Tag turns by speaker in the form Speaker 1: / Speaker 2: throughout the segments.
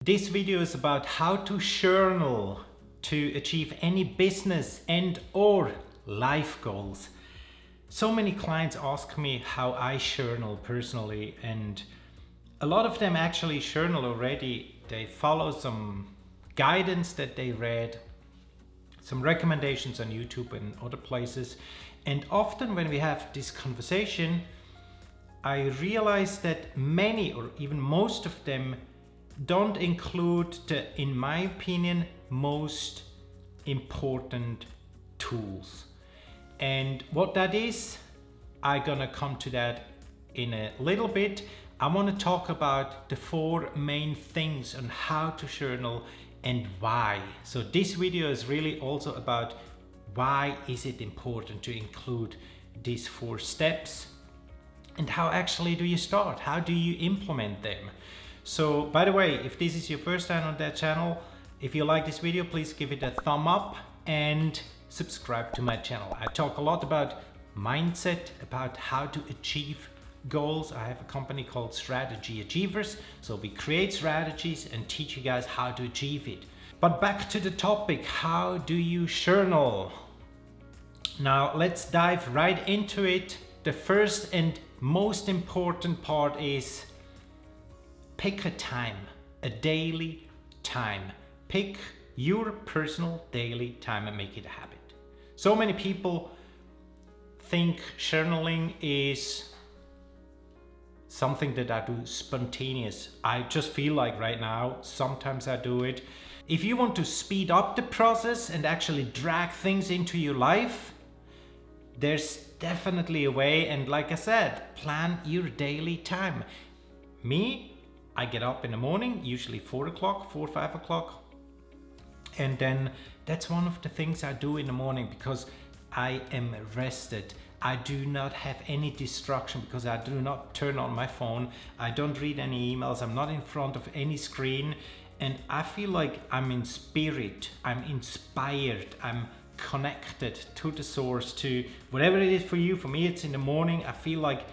Speaker 1: This video is about how to journal to achieve any business and or life goals. So many clients ask me how I journal personally, and a lot of them actually journal already. They follow some guidance that they read, some recommendations on YouTube and other places. And often when we have this conversation, I realize that many or even most of them don't include the, in my opinion, most important tools. And what that is, I'm gonna come to that in a little bit. I want to talk about the 4 main things on how to journal and why. So this video is really also about why is it important to include these 4 steps and how actually do you start? How do you implement them? So by the way, if this is your first time on that channel, if you like this video, please give it a thumb up and subscribe to my channel. I talk a lot about mindset, about how to achieve goals. I have a company called Strategy Achievers. So we create strategies and teach you guys how to achieve it. But back to the topic, how do you journal? Now let's dive right into it. The first and most important part is pick a time, a daily time. Pick your personal daily time and make it a habit. So many people think journaling is something that I do spontaneous. I just feel like right now, sometimes I do it. If you want to speed up the process and actually drag things into your life, there's definitely a way. And like I said, plan your daily time. Me, I get up in the morning, usually 4 o'clock, 4 or 5 o'clock. And then that's one of the things I do in the morning because I am rested. I do not have any distraction because I do not turn on my phone. I don't read any emails. I'm not in front of any screen. And I feel like I'm in spirit. I'm inspired. I'm connected to the source, to whatever it is for you. For me, it's in the morning. I feel like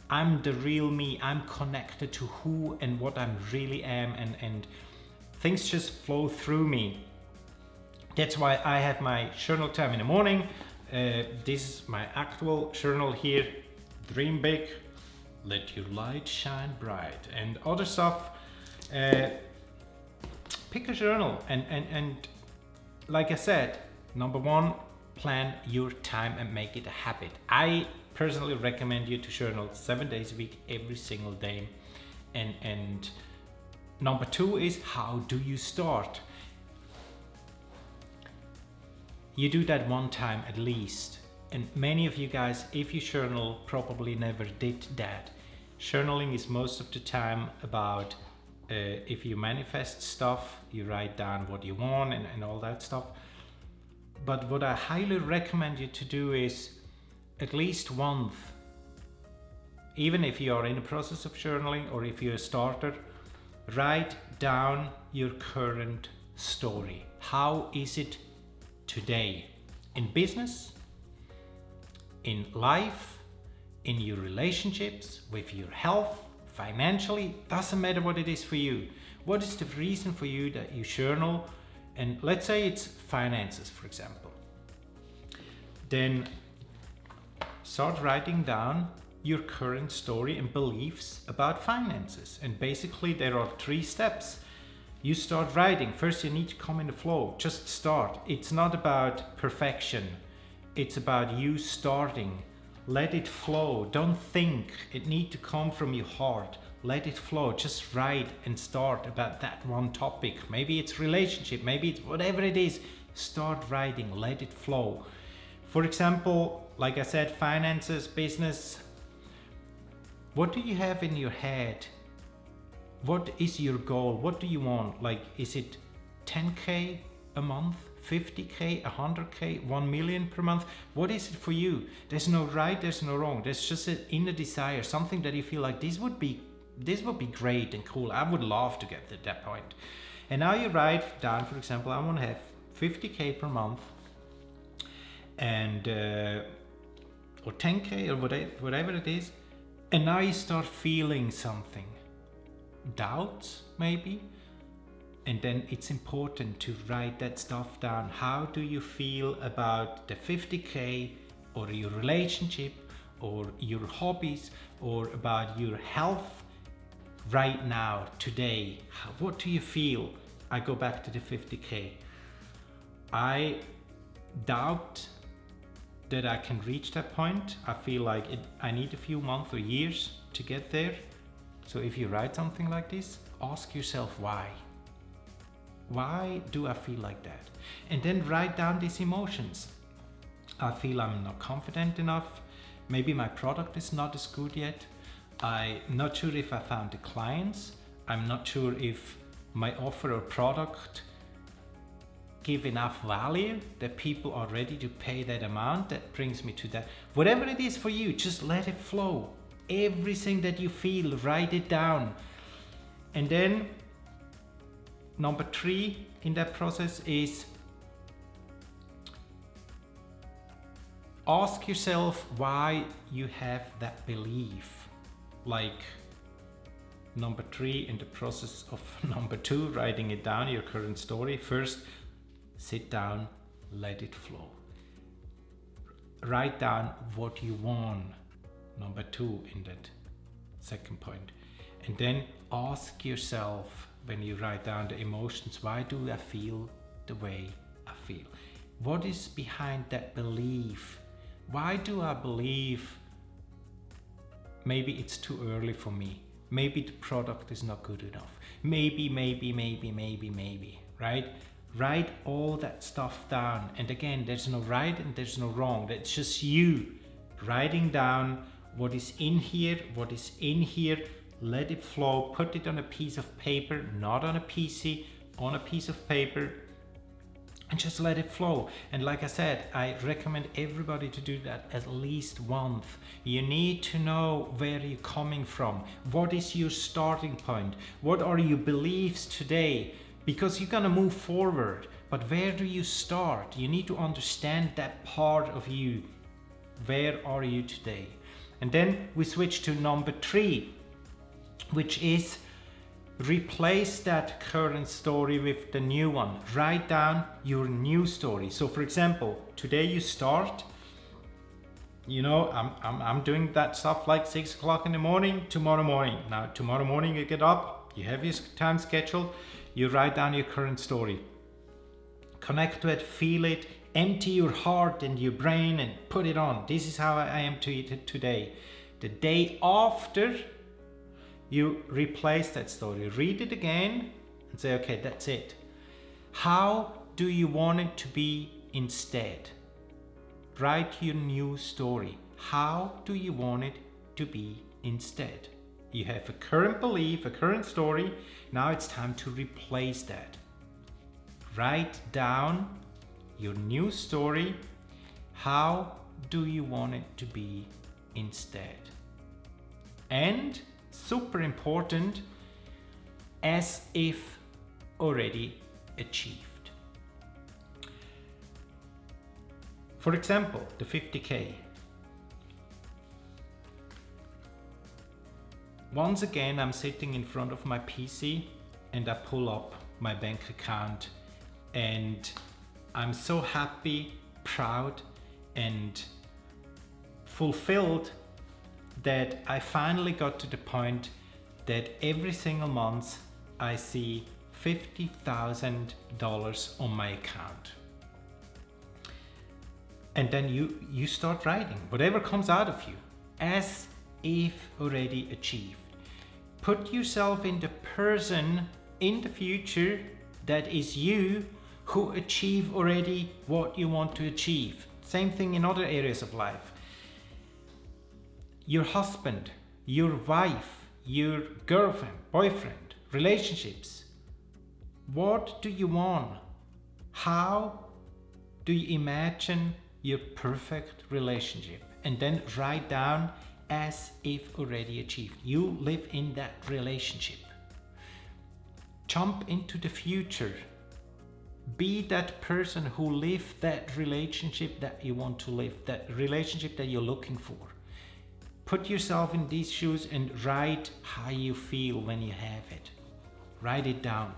Speaker 1: I'm the real me. I'm connected to who and what I really am, and things just flow through me. That's why I have my journal time in the morning. This is my actual journal here. Dream big, let your light shine bright, and other stuff. Pick a journal, and like I said, number 1, plan your time and make it a habit. I personally recommend you to journal 7 days a week, every single day. And number 2 is, how do you start? You do that one time at least. And many of you guys, if you journal, probably never did that. Journaling is most of the time about if you manifest stuff, you write down what you want and all that stuff. But what I highly recommend you to do is at least once, even if you are in the process of journaling or if you're a starter, write down your current story. How is it today? In business, in life, in your relationships, with your health, financially, doesn't matter what it is for you. What is the reason for you that you journal? And let's say it's finances, for example. Then start writing down your current story and beliefs about finances. And basically there are 3 steps. You start writing. First, you need to come in the flow. Just start. It's not about perfection. It's about you starting. Let it flow. Don't think. It needs to come from your heart. Let it flow. Just write and start about that one topic. Maybe it's relationship. Maybe it's whatever it is. Start writing. Let it flow. For example, like I said, finances, business. What do you have in your head? What is your goal? What do you want? Like, is it 10K a month, 50K, 100K, 1 million per month? What is it for you? There's no right, there's no wrong. There's just an inner desire, something that you feel like this would be great and cool. I would love to get to that point. And now you write down, for example, I want to have 50K per month, and or 10K or whatever it is. And now you start feeling something. Doubts, maybe. And then it's important to write that stuff down. How do you feel about the 50K, or your relationship, or your hobbies, or about your health right now, today? What do you feel? I go back to the 50K. I doubt that I can reach that point. I feel like I need a few months or years to get there. So if you write something like this, ask yourself why. Why do I feel like that? And then write down these emotions. I feel I'm not confident enough. Maybe my product is not as good yet. I'm not sure if I found the clients. I'm not sure if my offer or product give enough value that people are ready to pay that amount. That brings me to that. Whatever it is for you, just let it flow. Everything that you feel, write it down. And then number 3 in that process is ask yourself why you have that belief. Like number 3 in the process of number 2, writing it down, your current story. First, sit down, let it flow. Write down what you want. Number 2 in that second point. And then ask yourself, when you write down the emotions, why do I feel the way I feel? What is behind that belief? Why do I believe maybe it's too early for me? Maybe the product is not good enough. Maybe, right? Write all that stuff down. And again, there's no right and there's no wrong. That's just you writing down what is in here, let it flow, put it on a piece of paper, not on a PC, on a piece of paper, and just let it flow. And like I said, I recommend everybody to do that at least once. You need to know where you're coming from. What is your starting point? What are your beliefs today? Because you're gonna move forward, but where do you start? You need to understand that part of you. Where are you today? And then we switch to number 3, which is replace that current story with the new one. Write down your new story. So for example, today you start, I'm doing that stuff like 6 o'clock in the morning, tomorrow morning. Now, tomorrow morning you get up, you have your time schedule, you write down your current story. Connect to it, feel it, empty your heart and your brain and put it on. This is how I am today. The day after, you replace that story. Read it again and say, okay, that's it. How do you want it to be instead? Write your new story. How do you want it to be instead? You have a current belief, a current story. Now it's time to replace that. Write down your new story. How do you want it to be instead? And super important, as if already achieved. For example, the 50K. Once again, I'm sitting in front of my PC and I pull up my bank account, and I'm so happy, proud, and fulfilled that I finally got to the point that every single month I see $50,000 on my account. And then you start writing whatever comes out of you, as if already achieved. Put yourself in the person in the future that is you, who achieve already what you want to achieve. Same thing in other areas of life. Your husband, your wife, your girlfriend, boyfriend, relationships. What do you want? How do you imagine your perfect relationship? And then write down as if already achieved. You live in that relationship. Jump into the future. Be that person who lives that relationship that you want to live, that relationship that you're looking for. Put yourself in these shoes and write how you feel when you have it. Write it down.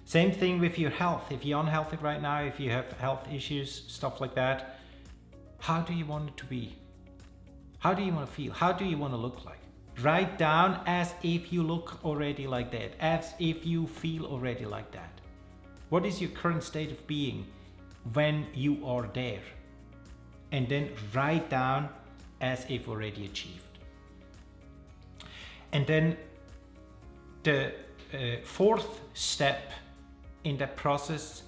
Speaker 1: Same thing with your health. If you're unhealthy right now, if you have health issues, stuff like that, how do you want it to be? How do you want to feel? How do you want to look like? Write down as if you look already like that, as if you feel already like that. What is your current state of being when you are there? And then write down as if already achieved. And then the fourth step in that process,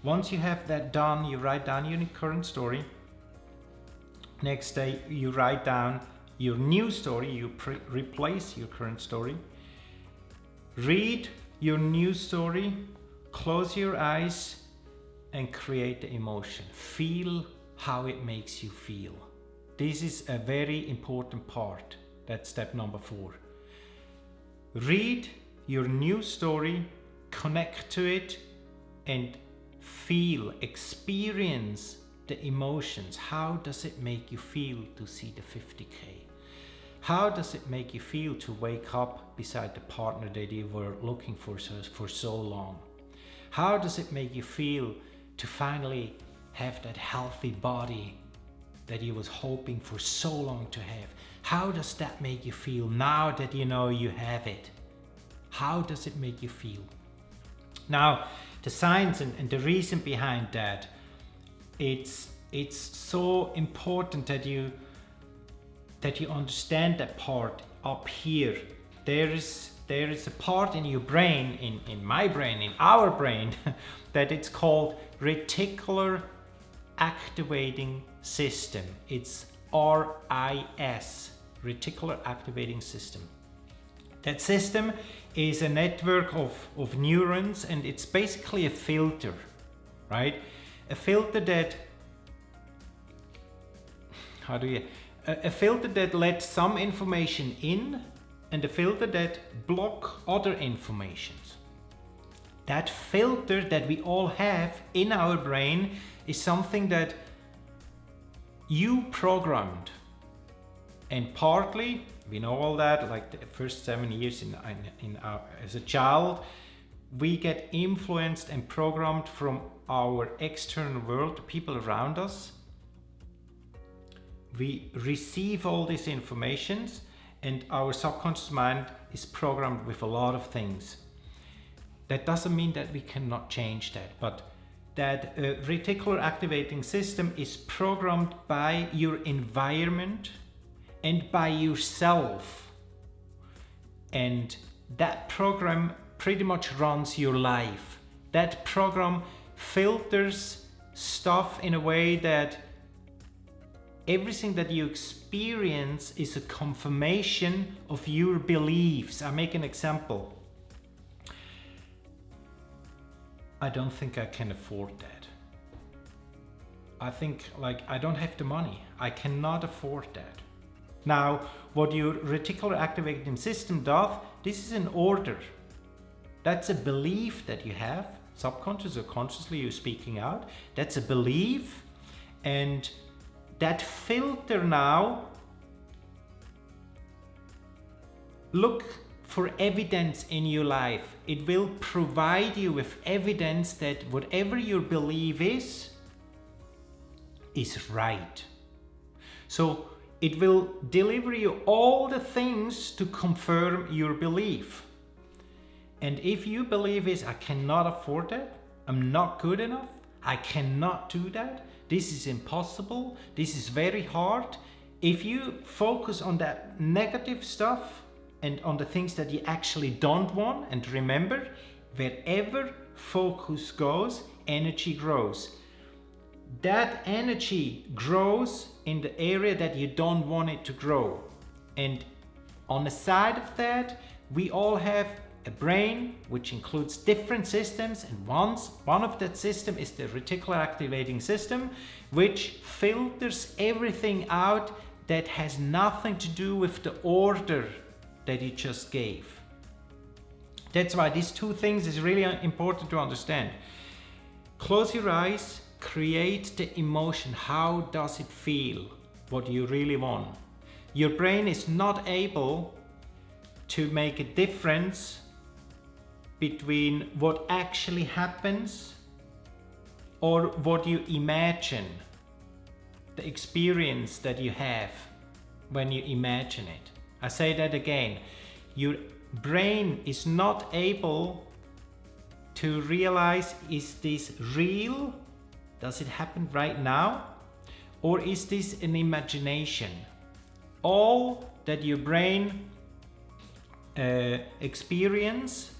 Speaker 1: once you have that done, you write down your current story. Next day, you write down your new story, you replace your current story. Read your new story, close your eyes, and create the emotion. Feel how it makes you feel. This is a very important part. That's step number 4. Read your new story, connect to it, and feel, experience the emotions. How does it make you feel to see the 50K? How does it make you feel to wake up beside the partner that you were looking for so long? How does it make you feel to finally have that healthy body that you was hoping for so long to have? How does that make you feel now that you know you have it? How does it make you feel? Now, the science and the reason behind that, it's so important that you understand that part up here. There is a part in your brain, in my brain, in our brain, that it's called Reticular Activating System. It's RIS, Reticular Activating System. That system is a network of neurons, and it's basically a filter, right? A filter that, a filter that lets some information in, and a filter that block other informations. That filter that we all have in our brain is something that you programmed. And partly, we know all that, like the first 7 years as a child, we get influenced and programmed from our external world, the people around us. We receive all these informations, and our subconscious mind is programmed with a lot of things. That doesn't mean that we cannot change that, but that reticular activating system is programmed by your environment and by yourself. And that program pretty much runs your life. That program filters stuff in a way that everything that you experience is a confirmation of your beliefs. I make an example. I don't think I can afford that. I think, like, I don't have the money. I cannot afford that. Now, what your reticular activating system does, this is an order. That's a belief that you have, subconscious or consciously you're speaking out. That's a belief, and that filter now look for evidence in your life. It will provide you with evidence that whatever your belief is right. So it will deliver you all the things to confirm your belief. And if your belief is, I cannot afford that, I'm not good enough, I cannot do that, this is impossible, this is very hard. If you focus on that negative stuff and on the things that you actually don't want, and remember, wherever focus goes, energy grows. That energy grows in the area that you don't want it to grow. And on the side of that, we all have a brain which includes different systems, and one of that system is the reticular activating system, which filters everything out that has nothing to do with the order that you just gave. That's why these two things is really important to understand. Close your eyes, create the emotion. How does it feel? What you really want. Your brain is not able to make a difference between what actually happens or what you imagine, the experience that you have when you imagine it. I say that again. Your brain is not able to realize, is this real? Does it happen right now? Or is this an imagination? All that your brain experience,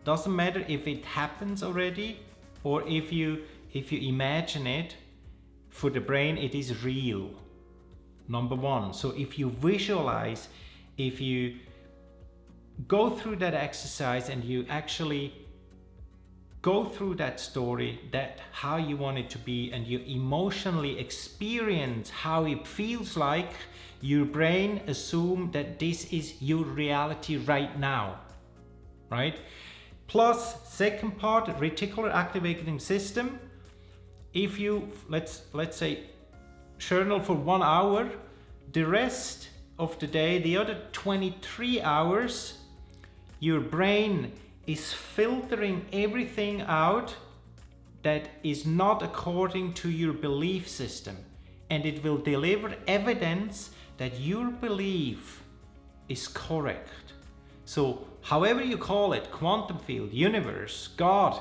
Speaker 1: doesn't matter if it happens already or if you imagine it, for the brain it is real. Number one. So if you visualize, if you go through that exercise and you actually go through that story, that how you want it to be, and you emotionally experience how it feels like, your brain assume that this is your reality right now, right? Plus, second part, reticular activating system. If you, let's say, journal for 1 hour, the rest of the day, the other 23 hours, your brain is filtering everything out that is not according to your belief system, and it will deliver evidence that your belief is correct. So however you call it, quantum field, universe, God,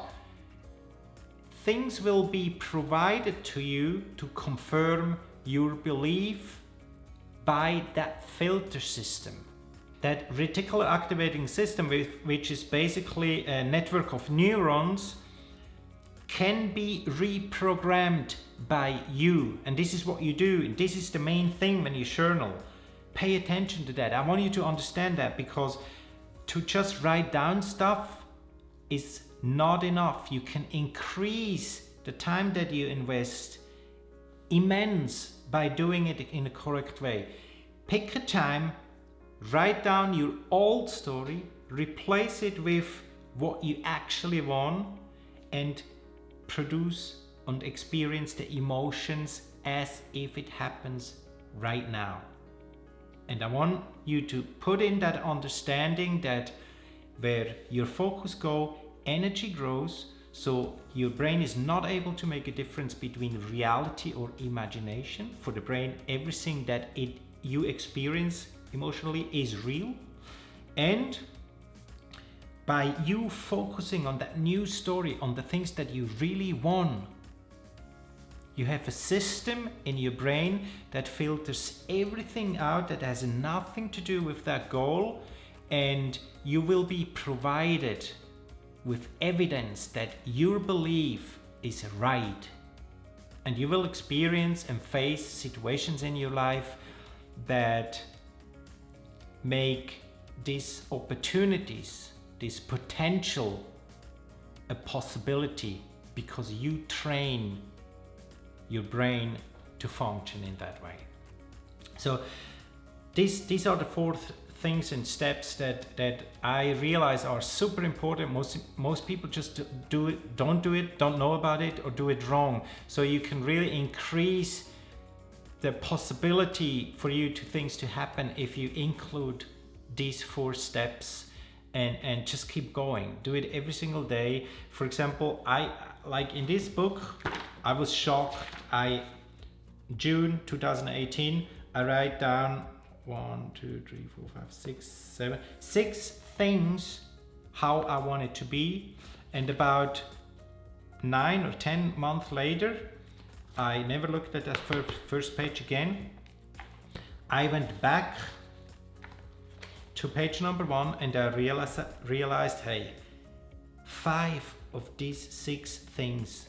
Speaker 1: things will be provided to you to confirm your belief by that filter system. That reticular activating system, which is basically a network of neurons, can be reprogrammed by you. And this is what you do. This is the main thing when you journal. Pay attention to that. I want you to understand that, because to just write down stuff is not enough. You can increase the time that you invest immense by doing it in a correct way. Pick a time, write down your old story, replace it with what you actually want, and produce and experience the emotions as if it happens right now. And I want you to put in that understanding that where your focus goes, energy grows. So your brain is not able to make a difference between reality or imagination. For the brain, everything that you experience emotionally is real. And by you focusing on that new story, on the things that you really want, you have a system in your brain that filters everything out that has nothing to do with that goal, and you will be provided with evidence that your belief is right. And you will experience and face situations in your life that make these opportunities, this potential, a possibility, because you train your brain to function in that way. So these are the four things and steps that I realize are super important. Most people just don't do it, don't know about it, or do it wrong. So you can really increase the possibility for things to happen if you include these 4 steps and just keep going. Do it every single day. For example, I like in this book, I was shocked. June 2018, I write down 1, 2, 3, 4, 5, 6, 7, 6 things how I want it to be. And about 9 or 10 months later, I never looked at that first page again. I went back to page number 1 and I realized, hey, 5 of these 6 things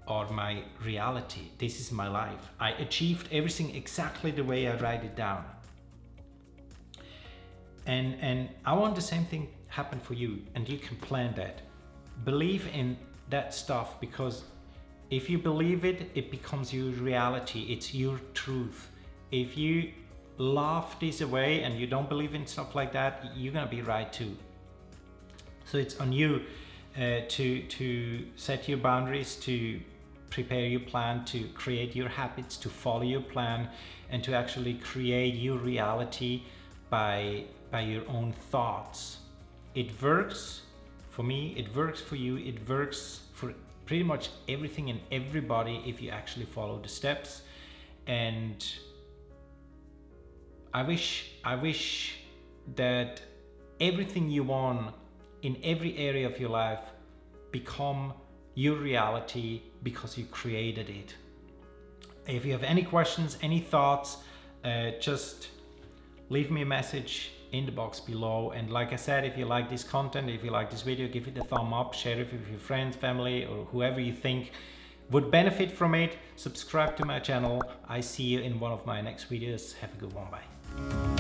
Speaker 1: are my reality. This is my life. I achieved everything exactly the way I write it down. And I want the same thing happen for you, and you can plan that. Believe in that stuff, because if you believe it, it becomes your reality. It's your truth. If you laugh this away and you don't believe in stuff like that, you're gonna be right too. So it's on you to set your boundaries, to prepare your plan, to create your habits, to follow your plan, and to actually create your reality by your own thoughts. it works for me, it works for you, it works for pretty much everything and everybody if you actually follow the steps. And I wish that everything you want in every area of your life become your reality because you created it. If you have any questions, any thoughts, just leave me a message in the box below. And like I said, if you like this content, if you like this video, give it a thumb up, share it with your friends, family, or whoever you think would benefit from it. Subscribe to my channel. I see you in one of my next videos. Have a good one. Bye.